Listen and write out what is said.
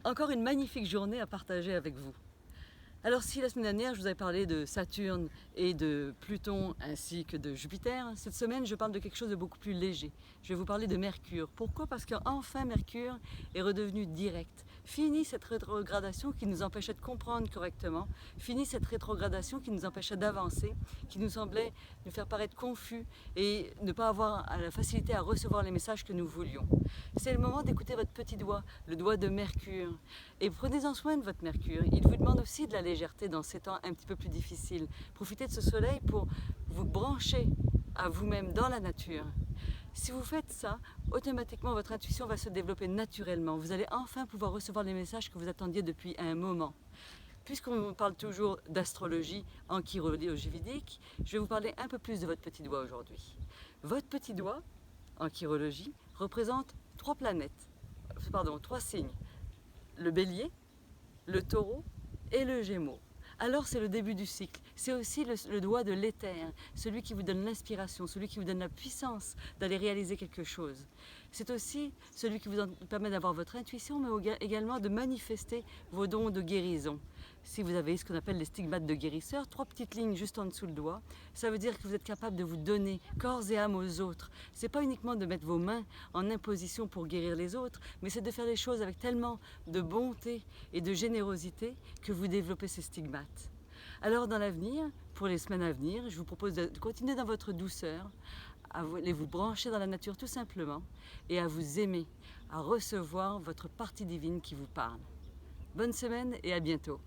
Encore une magnifique journée à partager avec vous. Alors si la semaine dernière je vous avais parlé de Saturne et de Pluton ainsi que de Jupiter, cette semaine je parle de quelque chose de beaucoup plus léger. Je vais vous parler de Mercure. Pourquoi? Parce qu'enfin Mercure est redevenu direct. Fini cette rétrogradation qui nous empêchait de comprendre correctement, fini cette rétrogradation qui nous empêchait d'avancer, qui nous semblait nous faire paraître confus et ne pas avoir la facilité à recevoir les messages que nous voulions. C'est le moment d'écouter votre petit doigt, le doigt de Mercure. Et prenez-en soin de votre Mercure. Il vous demande aussi de la légèreté dans ces temps un petit peu plus difficiles. Profitez de ce soleil pour vous brancher à vous-même dans la nature. Si vous faites ça, automatiquement votre intuition va se développer naturellement. Vous allez enfin pouvoir recevoir les messages que vous attendiez depuis un moment. Puisqu'on parle toujours d'astrologie en chirologie védique, je vais vous parler un peu plus de votre petit doigt aujourd'hui. Votre petit doigt, en chirologie, représente trois signes. Le bélier, le taureau et le gémeaux. Alors c'est le début du cycle. C'est aussi le doigt de l'éther, celui qui vous donne l'inspiration, celui qui vous donne la puissance d'aller réaliser quelque chose. C'est aussi celui qui vous permet d'avoir votre intuition, mais également de manifester vos dons de guérison. Si vous avez ce qu'on appelle les stigmates de guérisseur, trois petites lignes juste en dessous le doigt, ça veut dire que vous êtes capable de vous donner corps et âme aux autres. C'est pas uniquement de mettre vos mains en imposition pour guérir les autres, mais c'est de faire les choses avec tellement de bonté et de générosité que vous développez ces stigmates. Alors dans l'avenir, pour les semaines à venir, je vous propose de continuer dans votre douceur, à vous brancher dans la nature tout simplement et à vous aimer, à recevoir votre partie divine qui vous parle. Bonne semaine et à bientôt.